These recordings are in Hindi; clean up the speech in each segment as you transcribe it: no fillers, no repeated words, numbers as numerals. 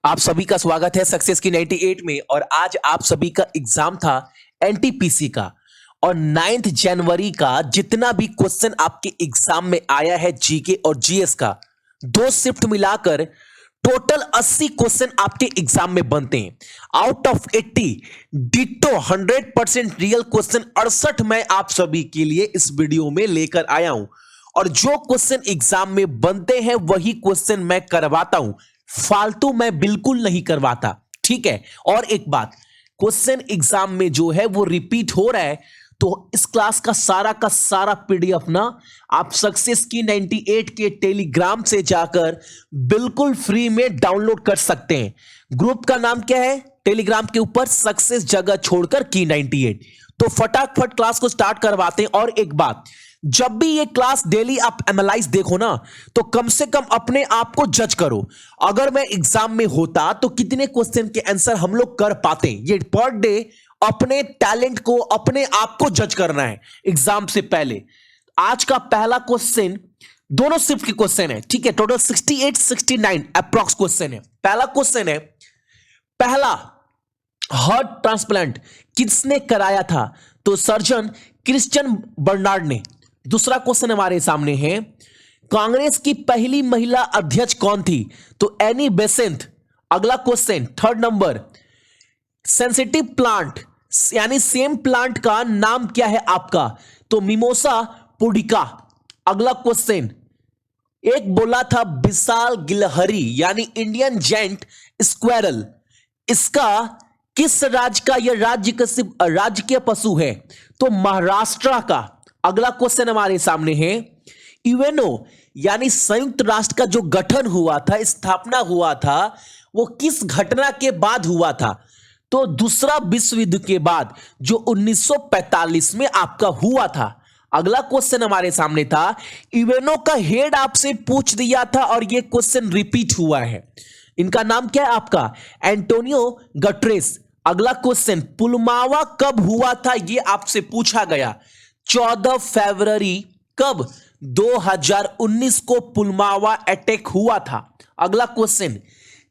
आप सभी का स्वागत है सक्सेस की 98 में। और आज आप सभी का एग्जाम था एनटीपीसी का। और 9 जनवरी का जितना भी क्वेश्चन आपके एग्जाम में आया है जीके और जीएस का, दो शिफ्ट मिलाकर टोटल 80 क्वेश्चन आपके एग्जाम में बनते हैं। Out of 80 ditto 100% real question 68 मैं आप सभी के लिए इस वीडियो में लेकर आया हूं। और जो क्वेश्चन एग्जाम में बनते हैं वही क्वेश्चन मैं करवाता हूं, फालतू मैं बिल्कुल नहीं करवाता, ठीक है। और एक बात, क्वेश्चन एग्जाम में जो है वो रिपीट हो रहा है, तो इस क्लास का सारा पीडीएफ ना आप सक्सेस की 98 के टेलीग्राम से जाकर बिल्कुल फ्री में डाउनलोड कर सकते हैं। ग्रुप का नाम क्या है टेलीग्राम के ऊपर? सक्सेस जगह छोड़कर की 98। तो फटाफट क्लास को स्टार्ट करवाते हैं। और एक बात, जब भी ये क्लास डेली आप एनालाइज देखो ना, तो कम से कम अपने आप को जज करो। अगर मैं एग्जाम में होता तो कितने क्वेश्चन के आंसर हम लोग कर पाते। ये पर डे अपने टैलेंट को, अपने आप को जज करना है एग्जाम से पहले। आज का पहला क्वेश्चन दोनों शिफ्ट के क्वेश्चन है, ठीक है। टोटल 68 69 अप्रॉक्स क्वेश्चन है। पहला क्वेश्चन है, पहला हार्ट ट्रांसप्लांट किसने कराया था? तो सर्जन क्रिश्चियन बर्नार्ड ने। दूसरा क्वेश्चन हमारे सामने है, कांग्रेस की पहली महिला अध्यक्ष कौन थी? तो एनी बेसेंट। अगला question third number, sensitive plant यानी सेम प्लांट का नाम क्या है आपका? तो मिमोसा पुडिका। अगला क्वेश्चन, एक बोला था विशाल गिलहरी यानी इंडियन जेंट स्क्वेरल, इसका किस राज्य का यह राजकीय पशु है? तो महाराष्ट्र का। अगला क्वेश्चन हमारे सामने है, यूएनओ यानी संयुक्त राष्ट्र का जो गठन हुआ था, स्थापना हुआ था, वो किस घटना के बाद हुआ था? तो दूसरा विश्व युद्ध के बाद, जो 1945 में आपका हुआ था। अगला क्वेश्चन हमारे सामने था, यूएनओ का हेड आपसे पूछ दिया था और यह क्वेश्चन रिपीट हुआ है। इनका नाम क्या है आपका? Antonio Guterres. अगला क्वेश्चन, पुलवामा कब हुआ था? यह आपसे पूछा गया। 14 फरवरी कब? 2019 को पुलवामा अटैक हुआ था। अगला क्वेश्चन,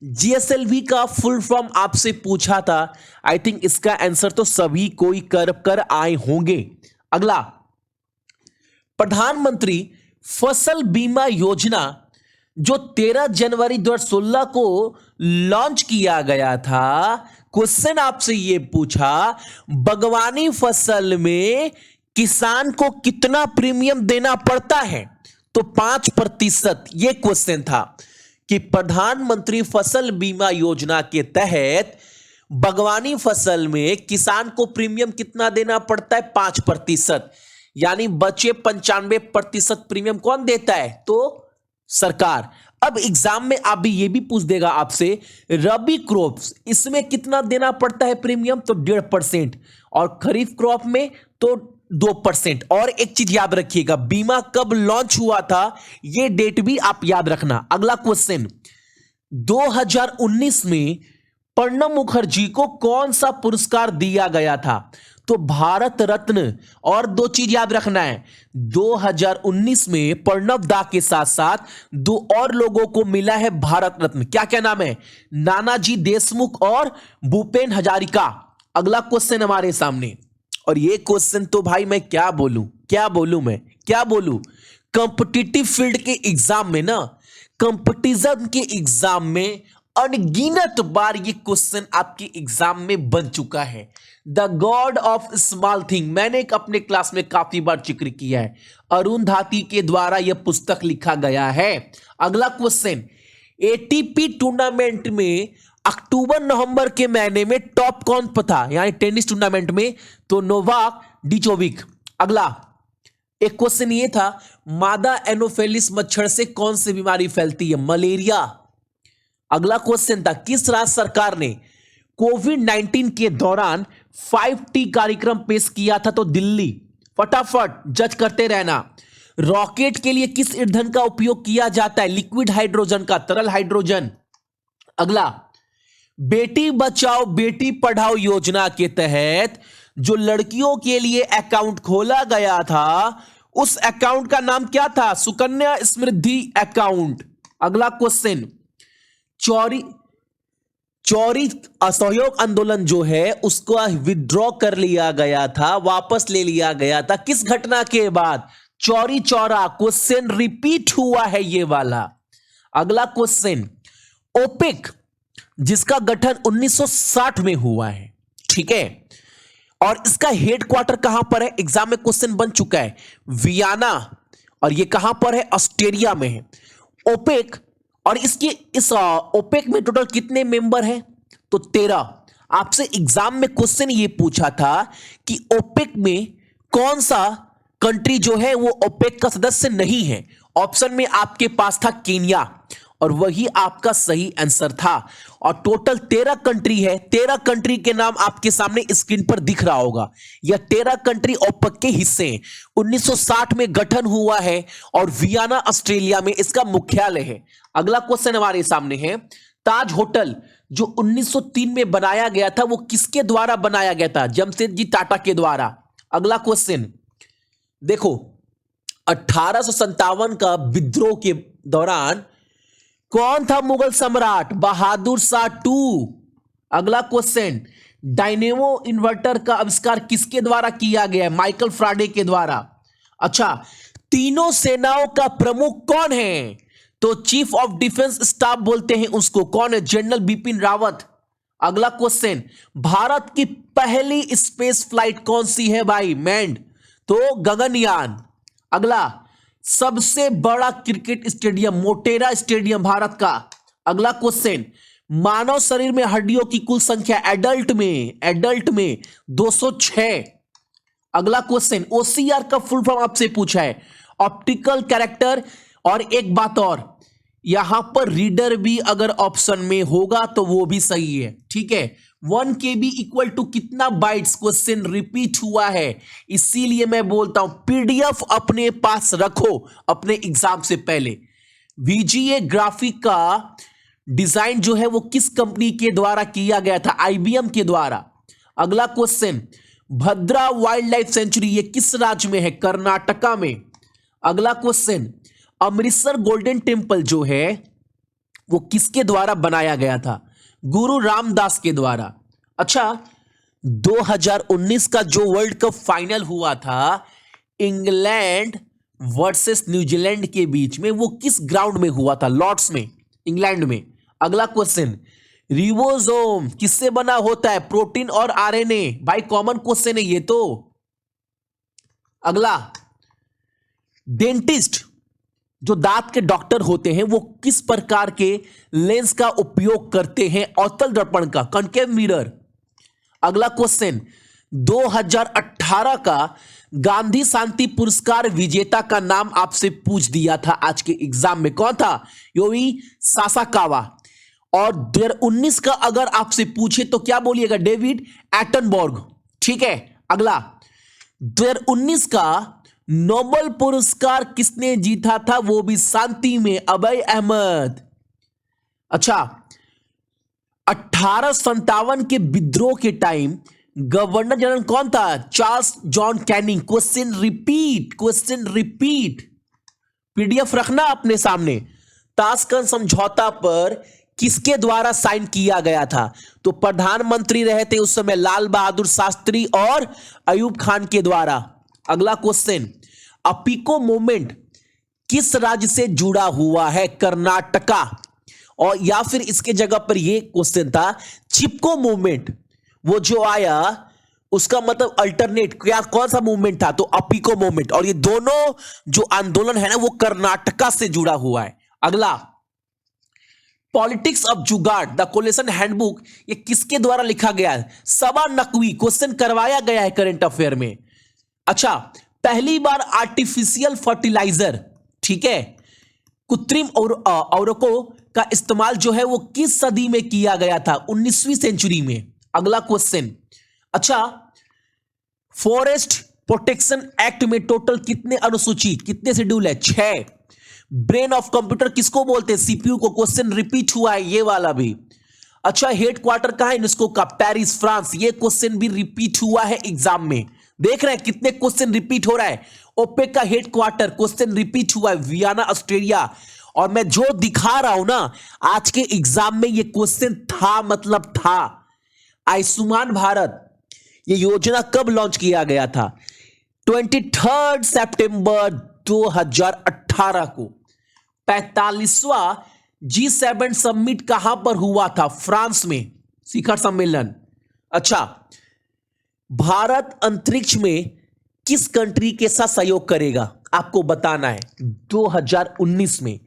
जीएसएलवी का फुल फॉर्म आपसे पूछा था। आई थिंक इसका आंसर तो सभी कोई कर आए होंगे। अगला, प्रधानमंत्री फसल बीमा योजना जो 13 जनवरी 2016 को लॉन्च किया गया था, क्वेश्चन आपसे यह पूछा, बागवानी फसल में किसान को कितना प्रीमियम देना पड़ता है? तो 5%। यह क्वेश्चन था कि प्रधानमंत्री फसल बीमा योजना के तहत बागवानी फसल में किसान को प्रीमियम कितना देना पड़ता है? 5%। यानी बचे 95% प्रीमियम कौन देता है? तो सरकार। अब एग्जाम में आप भी ये भी पूछ देगा आपसे, रबी क्रॉप्स इसमें कितना देना पड़ता है प्रीमियम? तो 1.5%। और खरीफ क्रॉप में तो 2%। और एक चीज याद रखिएगा, बीमा कब लॉन्च हुआ था यह डेट भी आप याद रखना। अगला क्वेश्चन, 2019 में प्रणब मुखर्जी को कौन सा पुरस्कार दिया गया था? तो भारत रत्न। और दो चीज याद रखना है, 2019 में प्रणब दा के साथ साथ दो और लोगों को मिला है भारत रत्न। क्या क्या नाम है? नानाजी देशमुख और भूपेन हजारिका। अगला क्वेश्चन हमारे सामने, और ये क्वेश्चन तो भाई मैं क्या बोलूं, कंपिटिटिव फील्ड के एग्जाम में ना, कंपटीशन के एग्जाम में अनगिनत बार ये क्वेश्चन आपके एग्जाम में बन चुका है। The God of small thing, मैंने अपने क्लास में काफी बार जिक्र किया है, अरुंधति के द्वारा यह पुस्तक लिखा गया है। अगला क्वेश्चन, एटीपी टूर्नामेंट में अक्टूबर नवंबर के महीने में टॉप कौन था यानी टेनिस टूर्नामेंट में? तो नोवाक डिजोविक। अगला एक क्वेश्चन ये था, मादा एनोफेलिस मच्छर से कौन सी बीमारी फैलती है? मलेरिया। अगला क्वेश्चन था, किस राज्य सरकार ने कोविड-19 के दौरान 5T कार्यक्रम पेश किया था? तो दिल्ली। फटाफट जज करते रहना। रॉकेट के लिए किस ईंधन का उपयोग किया जाता है? लिक्विड हाइड्रोजन का, तरल हाइड्रोजन। अगला, बेटी बचाओ बेटी पढ़ाओ योजना के तहत जो लड़कियों के लिए अकाउंट खोला गया था, उस अकाउंट का नाम क्या था? सुकन्या समृद्धि अकाउंट। अगला क्वेश्चन, चौरी चौरी असहयोग आंदोलन जो है उसको विड्रॉ कर लिया गया था, वापस ले लिया गया था किस घटना के बाद? चौरी चौरा। क्वेश्चन रिपीट हुआ है ये वाला। अगला क्वेश्चन, ओपेक जिसका गठन 1960 में हुआ है, ठीक है, और इसका हेडक्वार्टर कहां पर है? एग्जाम में क्वेश्चन बन चुका है, वियना, और ये कहां पर है? ऑस्ट्रेलिया में है। ओपेक, और इस ओपेक में टोटल कितने मेंबर हैं? तो 13। आपसे एग्जाम में क्वेश्चन ये पूछा था कि ओपेक में कौन सा कंट्री जो है वो ओपेक का सदस्य नहीं है। ऑप्शन में आपके पास था केन्या, और वही आपका सही आंसर था। और टोटल 13 कंट्री है। 13 कंट्री के नाम आपके सामने स्क्रीन पर दिख रहा होगा। यह 13 कंट्री ओपेक के हिस्से हैं। 1960 में गठन हुआ है और वियना ऑस्ट्रेलिया में इसका मुख्यालय है। अगला क्वेश्चन हमारे सामने है, ताज होटल जो 1903 में बनाया गया था वो किसके द्वारा बनाया गया था? जमशेदजी टाटा के द्वारा। अगला क्वेश्चन देखो, 1857 का विद्रोह के दौरान कौन था मुगल सम्राट? बहादुर शाह 2। अगला क्वेश्चन, डायनेमो इन्वर्टर का आविष्कार किसके द्वारा किया गया है? माइकल फ्राडे के द्वारा। अच्छा, तीनों सेनाओं का प्रमुख कौन है? तो चीफ ऑफ डिफेंस स्टाफ बोलते हैं उसको। कौन है? जनरल बिपिन रावत। अगला क्वेश्चन, भारत की पहली स्पेस फ्लाइट कौन सी है भाई? मैंड, तो गगनयान। अगला, सबसे बड़ा cricket stadium Motera stadium Bharat का। अगला क्वेश्चन, मानव शरीर में हड्डियों की कुल संख्या एडल्ट में 206। अगला क्वेश्चन, ओसीआर का फुल फॉर्म आपसे पूछा है, ऑप्टिकल कैरेक्टर। और एक बात और, यहां पर रीडर भी अगर ऑप्शन में होगा तो वो भी सही है, ठीक है। 1 KB इक्वल टू कितना बाइट्स? क्वेश्चन रिपीट हुआ है, इसीलिए मैं बोलता हूं पीडीएफ अपने पास रखो अपने एग्जाम से पहले। VGA ग्राफिक का डिजाइन जो है वो किस कंपनी के द्वारा किया गया था? IBM के द्वारा। अगला क्वेश्चन, भद्रा वाइल्ड लाइफ सेंचुरी ये किस राज्य में है? कर्नाटका में। अगला क्वेश्चन, अमृतसर गोल्डन टेम्पल जो है वो किसके द्वारा बनाया गया था? गुरु रामदास के द्वारा। अच्छा, 2019 का जो वर्ल्ड कप फाइनल हुआ था इंग्लैंड वर्सेस न्यूजीलैंड के बीच में, वो किस ग्राउंड में हुआ था? लॉर्ड्स में, इंग्लैंड में। अगला क्वेश्चन, रिबोसोम किससे बना होता है? प्रोटीन और RNA। भाई कॉमन क्वेश्चन है ये तो। अगला, डेंटिस्ट जो दांत के डॉक्टर होते हैं वो किस प्रकार के लेंस का उपयोग करते हैं? अवतल दर्पण का, कॉन्केव मिरर। अगला क्वेश्चन, 2018 का गांधी शांति पुरस्कार विजेता का नाम आपसे पूछ दिया था आज के एग्जाम में, कौन था? योवी सासाकावा। और 2019 का अगर आपसे पूछे तो क्या बोलिएगा? डेविड एटनबर्ग, ठीक है। अगला, 2019 का नोबेल पुरस्कार किसने जीता था? वो भी शांति में, अभय अहमद। अच्छा, 1857 के विद्रोह के टाइम गवर्नर जनरल कौन था? Charles John Canning. Question repeat, PDF रखना अपने सामने। ताशकंद समझौता पर किसके द्वारा साइन किया गया था? तो प्रधानमंत्री रहे थे उस समय लाल बहादुर शास्त्री और अयूब खान के द्वारा। अगला क्वेश्चन, अपिको मूवमेंट किस राज्य से जुड़ा हुआ है? कर्नाटका। और या फिर इसके जगह पर यह क्वेश्चन था, चिपको मूवमेंट वो जो आया उसका मतलब अल्टरनेट क्या, कौन सा मूवमेंट था? तो अपिको मूवमेंट। और ये दोनों जो आंदोलन है ना वो कर्नाटका से जुड़ा हुआ है। अगला, पॉलिटिक्स ऑफ जुगाड़ द कोलेशन हैंडबुक ये किसके द्वारा लिखा गया है? सबा नकवी। क्वेश्चन करवाया गया है करंट अफेयर में। अच्छा, पहली बार आर्टिफिशियल फर्टिलाइजर, ठीक है, कृत्रिम उर्वरकों का इस्तेमाल जो है वो किस सदी में किया गया था? 19वीं सेंचुरी में। अगला क्वेश्चन, अच्छा, फॉरेस्ट प्रोटेक्शन एक्ट में टोटल कितने अनुसूची, कितने शेड्यूल है? 6। ब्रेन ऑफ कंप्यूटर किसको बोलते हैं? CPU को। क्वेश्चन रिपीट हुआ है ये वाला भी। अच्छा, हेडक्वार्टर कहां है यूनेस्को का? Paris, France. ये क्वेश्चन भी रिपीट हुआ है एग्जाम में। देख रहे हैं कितने क्वेश्चन रिपीट हो रहा है। ओपेक का हेडक्वार्टर क्वेश्चन रिपीट हुआ है, वियना ऑस्ट्रेलिया। और मैं जो दिखा रहा हूं ना, आज के एग्जाम में ये क्वेश्चन था, मतलब था। आयुष्मान भारत ये योजना कब लॉन्च किया गया था? 23 सितंबर 2018 को। 45वां G7 समिट कहां पर हुआ था? फ्रांस में, शिखर सम्मेलन। अच्छा, भारत अंतरिक्ष में किस कंट्री के साथ सहयोग करेगा? आपको बताना है। 2019 में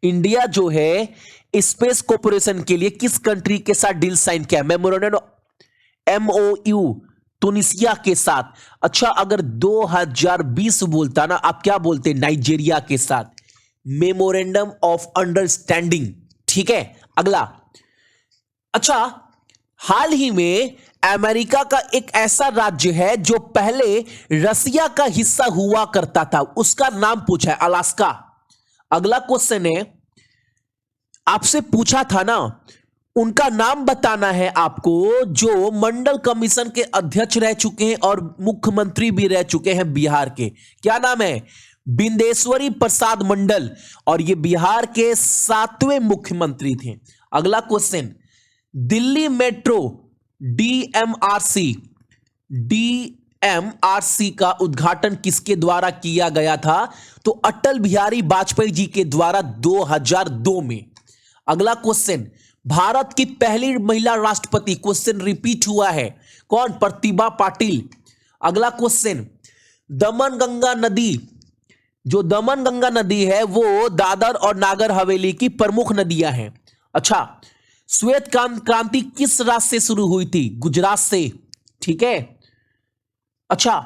इंडिया जो है स्पेस कॉर्पोरेशन के लिए किस कंट्री के साथ डील साइन किया? मेमोरेंडम MOU तुनिसिया के साथ। अच्छा, अगर 2020 बोलता ना, आप क्या बोलते? नाइजीरिया के साथ मेमोरेंडम ऑफ अंडरस्टैंडिंग। ठीक है, अगला। अच्छा, हाल ही में अमेरिका का एक ऐसा राज्य है जो पहले रसिया का हिस्सा हुआ करता था, उसका नाम पूछा है, अलास्का। अगला क्वेश्चन है, आपसे पूछा था ना, उनका नाम बताना है आपको, जो मंडल कमीशन के अध्यक्ष रह चुके हैं और मुख्यमंत्री भी रह चुके हैं बिहार के। क्या नाम है? बिंदेश्वरी प्रसाद मंडल, और ये बिहार के 7वें मुख्यमंत्री थे। अगला क्वेश्चन, दिल्ली मेट्रो DMRC का उद्घाटन किसके द्वारा किया गया था? तो अटल बिहारी वाजपेयी जी के द्वारा 2002 में। अगला क्वेश्चन, भारत की पहली महिला राष्ट्रपति, क्वेश्चन रिपीट हुआ है, कौन? प्रतिभा पाटिल। अगला क्वेश्चन, दमन गंगा नदी, जो दमन गंगा नदी है वो दादर और नागर हवेली की प्रमुख नदियां हैं। अच्छा, श्वेत क्रांति किस राज्य से शुरू हुई थी? गुजरात से। ठीक है। अच्छा,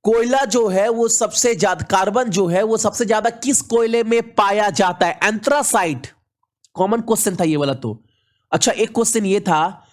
कोयला जो है वो सबसे ज्यादा, कार्बन जो है वो सबसे ज्यादा किस कोयले में पाया जाता है? एंथ्रासाइट। कॉमन क्वेश्चन था ये वाला तो। अच्छा, एक क्वेश्चन ये था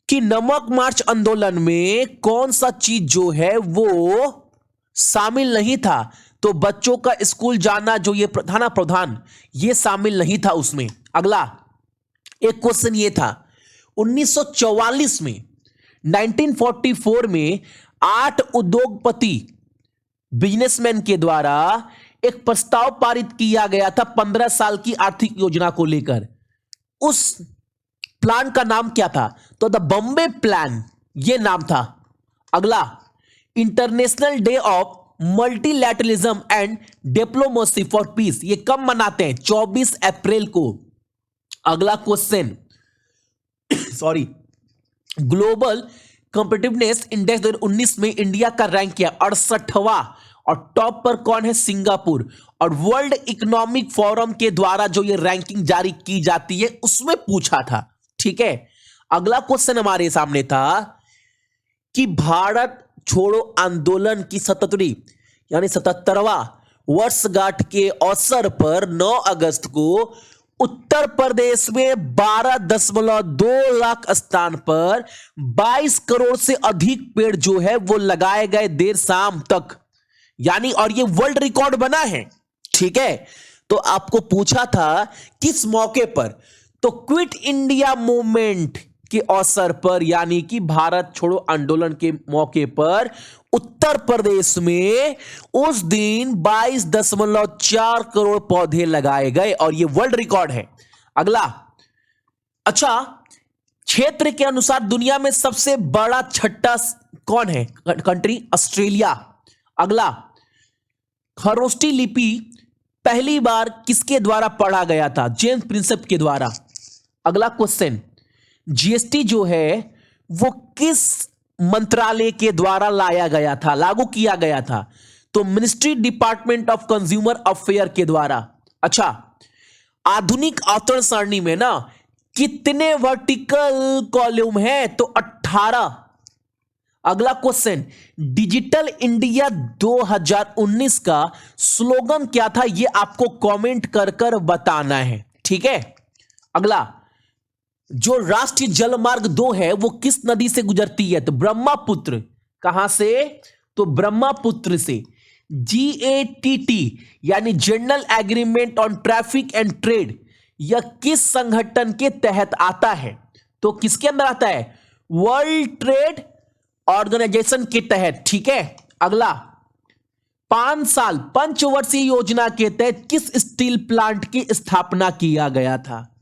कि नमक मार्च आंदोलन में कौन सा चीज जो है वो शामिल नहीं था? तो बच्चों का स्कूल जाना, जो ये था ना प्रधान, ये शामिल नहीं था उसमें। अगला एक क्वेश्चन ये था, 1944 में, 1944 में 8 उद्योगपति बिजनेसमैन के द्वारा एक प्रस्ताव पारित किया गया था 15 साल की आर्थिक योजना को लेकर। उस प्लान का नाम क्या था? तो द बॉम्बे प्लान, ये नाम था। अगला, international day of multilateralism and diplomacy for piece, ये कब मनाते हैं? 24 अप्रैल को। अगला question, sorry, global competitiveness index 2019 में इंडिया का रैंक किया 68वां, और टॉप पर कौन है? सिंगापुर। और वर्ल्ड इकोनॉमिक फोरम के द्वारा जो ये रैंकिंग जारी की जाती है उसमें पूछा था। ठीक है। अगला क्वेश्चन हमारे सामने था कि भारत छोड़ो आंदोलन की 77वीं यानी 77वां वर्षगांठ के अवसर पर 9 अगस्त को उत्तर प्रदेश में 12.2 लाख स्थान पर 22 करोड़ से अधिक पेड़ जो है वो लगाए गए देर शाम तक, यानी, और ये वर्ल्ड रिकॉर्ड बना है। ठीक है। तो आपको पूछा था किस मौके पर? तो क्विट इंडिया मूवमेंट के अवसर पर, यानी कि भारत छोड़ो आंदोलन के मौके पर उत्तर प्रदेश में उस दिन 22.4 करोड़ पौधे लगाए गए, और यह वर्ल्ड रिकॉर्ड है। अगला, अच्छा, क्षेत्र के अनुसार दुनिया में सबसे बड़ा छठा कौन है कंट्री? ऑस्ट्रेलिया। अगला, खरोष्टी लिपि पहली बार किसके द्वारा पढ़ा गया था? जेम्स प्रिंसेप के द्वारा। अगला क्वेश्चन, जीएसटी जो है वो किस मंत्रालय के द्वारा लाया गया था, लागू किया गया था? तो ministry department of consumer affair के द्वारा। अच्छा, आधुनिक अवतरण सारणी में ना कितने वर्टिकल कॉलम है? तो 18। अगला क्वेश्चन, डिजिटल इंडिया 2019 का स्लोगन क्या था? यह आपको कमेंट कर कर बताना है। ठीक है। अगला, जो राष्ट्रीय जलमार्ग 2 है वो किस नदी से गुजरती है? तो ब्रह्मपुत्र। कहां से? तो ब्रह्मपुत्र से। GATT यानी general agreement on traffic and trade, यह किस संगठन के तहत आता है? तो किसके अंदर आता है? वर्ल्ड ट्रेड ऑर्गेनाइजेशन के तहत। ठीक है। अगला, 5 साल पंचवर्षीय योजना के तहत किस स्टील प्लांट की स्थापना किया गया था?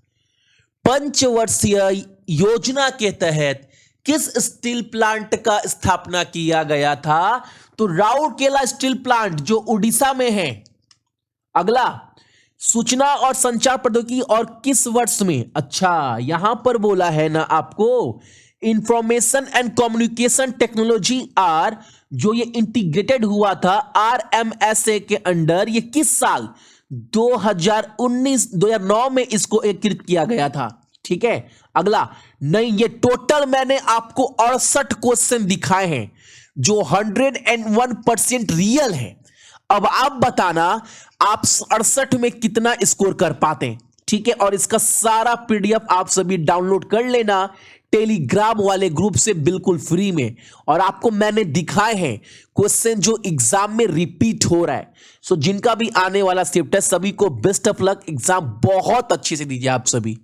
पंचवर्षीय योजना के तहत किस स्टील प्लांट का स्थापना किया गया था? तो राउरकेला स्टील प्लांट जो उड़ीसा में है। अगला, सूचना और संचार प्रौद्योगिकी और किस वर्ष में? अच्छा, यहां पर बोला है ना आपको information and communication technology are, जो ये इंटीग्रेटेड हुआ था आरएमएसए के अंडर, ये किस साल? 2009 में इसको एकीकृत किया गया था। ठीक है। अगला, नहीं, ये टोटल मैंने आपको 68 क्वेश्चन दिखाए हैं जो 101% रियल है। अब आप बताना आप 68 में कितना स्कोर कर पाते हैं। ठीक है। और इसका सारा पीडीएफ आप सभी डाउनलोड कर लेना टेलीग्राम वाले ग्रुप से बिल्कुल फ्री में। और आपको मैंने दिखाए हैं क्वेश्चन जो एग्जाम में रिपीट हो रहा है। सो जिनका भी आने वाला शिफ्ट है, सभी को बेस्ट ऑफ लक। एग्जाम बहुत अच्छे से दीजिए आप सभी।